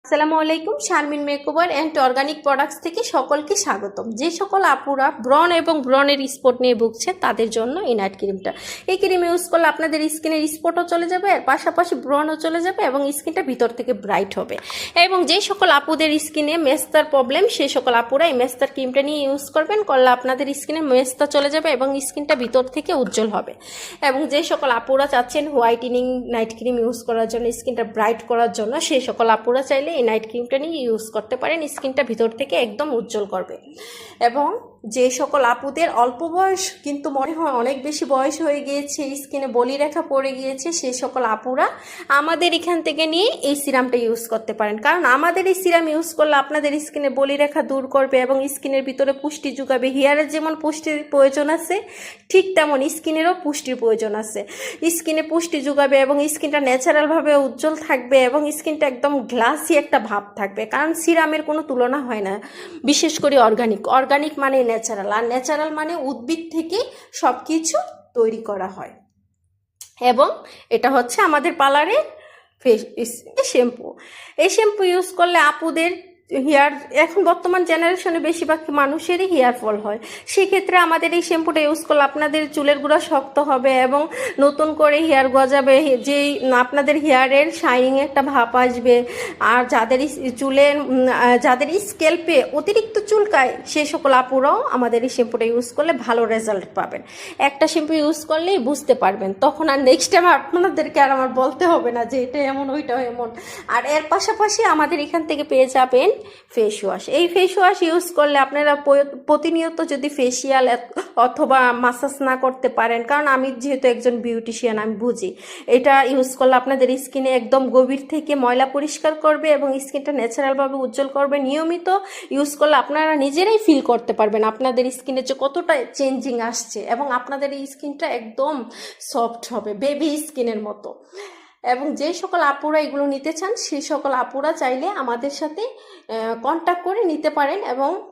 আসসালামু আলাইকুম। Sharmin makeover and organic products থেকে সকলকে স্বাগতম। যে সকল আপুরা ব্রণ এবং ব্রণের স্পট নিয়ে ভুগছে তাদের জন্য এই নাইট ক্রিমটা। এই ক্রিম ইউজ করলে আপনাদের স্কিনের স্পটও চলে যাবে, আর পাশাপাশি ব্রণও চলে যাবে এবং স্কিনটা ভিতর থেকে ব্রাইট হবে। এবং যে সকল আপুদের স্কিনে মেস্তার প্রবলেম, সেই সকল আপুরা এই মেস্তার ক্রিমটা নিয়ে ইউজ করবেন, করলে আপনাদের স্কিনে মেস্তা চলে যাবে এবং স্কিনটা ভিতর থেকে উজ্জ্বল হবে। এবং যে সকল আপুরা চাচ্ছেন হোয়াইটেনিং নাইট ক্রিম ইউজ করার জন্য, স্কিনটা ব্রাইট করার জন্য, সেই সকল আপুরা চাইলে এই নাইট ক্রিমটা নিয়ে ইউজ করতে পারেন। স্কিনটা ভিতর থেকে একদম উজ্জ্বল করবে। এবং যে সকল আপুদের অল্প বয়স কিন্তু মনে হয় অনেক বেশি বয়স হয়ে গিয়েছে, স্কিনে বলিরেখা পড়ে গিয়েছে, সেই সকল আপুরা আমাদের এখান থেকে নিয়ে এই সিরামটা ইউজ করতে পারেন। কারণ আমাদের এই সিরাম ইউজ করলে আপনাদের স্কিনে বলিরেখা দূর করবে এবং স্কিনের ভিতরে পুষ্টি যোগাবে। হেয়ারের যেমন পুষ্টির প্রয়োজন আছে, ঠিক তেমন স্কিনেরও পুষ্টির প্রয়োজন আছে। স্কিনে পুষ্টি যোগাবে এবং স্কিনটা ন্যাচারালভাবে উজ্জ্বল থাকবে এবং স্কিনটা একদম গ্লাসি একটা ভাব থাকবে। কারণ সিরামের কোনো তুলনা হয় না, বিশেষ করে অর্গানিক মানে ন্যাচারাল, আর ন্যাচারাল মানে উদ্ভিদ থেকে সব কিছু তৈরি করা হয়। এবং এটা হচ্ছে আমাদের পার্লারের শ্যাম্পু। এই শ্যাম্পু ইউজ করলে আপুদের হেয়ার, এখন বর্তমান জেনারেশনে বেশিরভাগ মানুষেরই হেয়ার ফল হয়, সেক্ষেত্রে আমাদের এই শ্যাম্পুটা ইউজ করলে আপনাদের চুলের গুঁড়া শক্ত হবে এবং নতুন করে হেয়ার গজাবে, যেই আপনাদের হেয়ারের শাইনিং একটা ভাব আসবে। আর যাদের যাদের স্ক্যাল্পে অতিরিক্ত চুলকায়, সেই সকল আপুরাও আমাদের এই শ্যাম্পুটা ইউজ করলে ভালো রেজাল্ট পাবেন। একটা শ্যাম্পু ইউজ করলেই বুঝতে পারবেন, তখন আর নেক্সট টাইম আপনাদেরকে আর আমার বলতে হবে না যে এটা এমন ওইটা এমন। আর এর পাশাপাশি আমাদের এখান থেকে পেয়ে যাবেন ফেস ওয়াশ। এই ফেস ওয়াশ ইউজ করলে আপনারা প্রতিনিয়ত যদি ফেসিয়াল অথবা মাসাজ না করতে পারেন, কারণ আমি যেহেতু একজন বিউটিশিয়ান, আমি বুঝি এটা ইউজ করলে আপনাদের স্কিনে একদম গভীর থেকে ময়লা পরিষ্কার করবে এবং স্কিনটা ন্যাচারালভাবে উজ্জ্বল করবে। নিয়মিত ইউজ করলে আপনারা নিজেরাই ফিল করতে পারবেন আপনাদের স্কিনে যে কতটা চেঞ্জিং আসছে এবং আপনাদের এই স্কিনটা একদম সফট হবে, বেবি স্কিনের মতো। এবং যে সকল আপুরা এগুলো নিতে চান, সেই সকল আপুরা চাইলে আমাদের সাথে কন্ট্যাক্ট করে নিতে পারেন এবং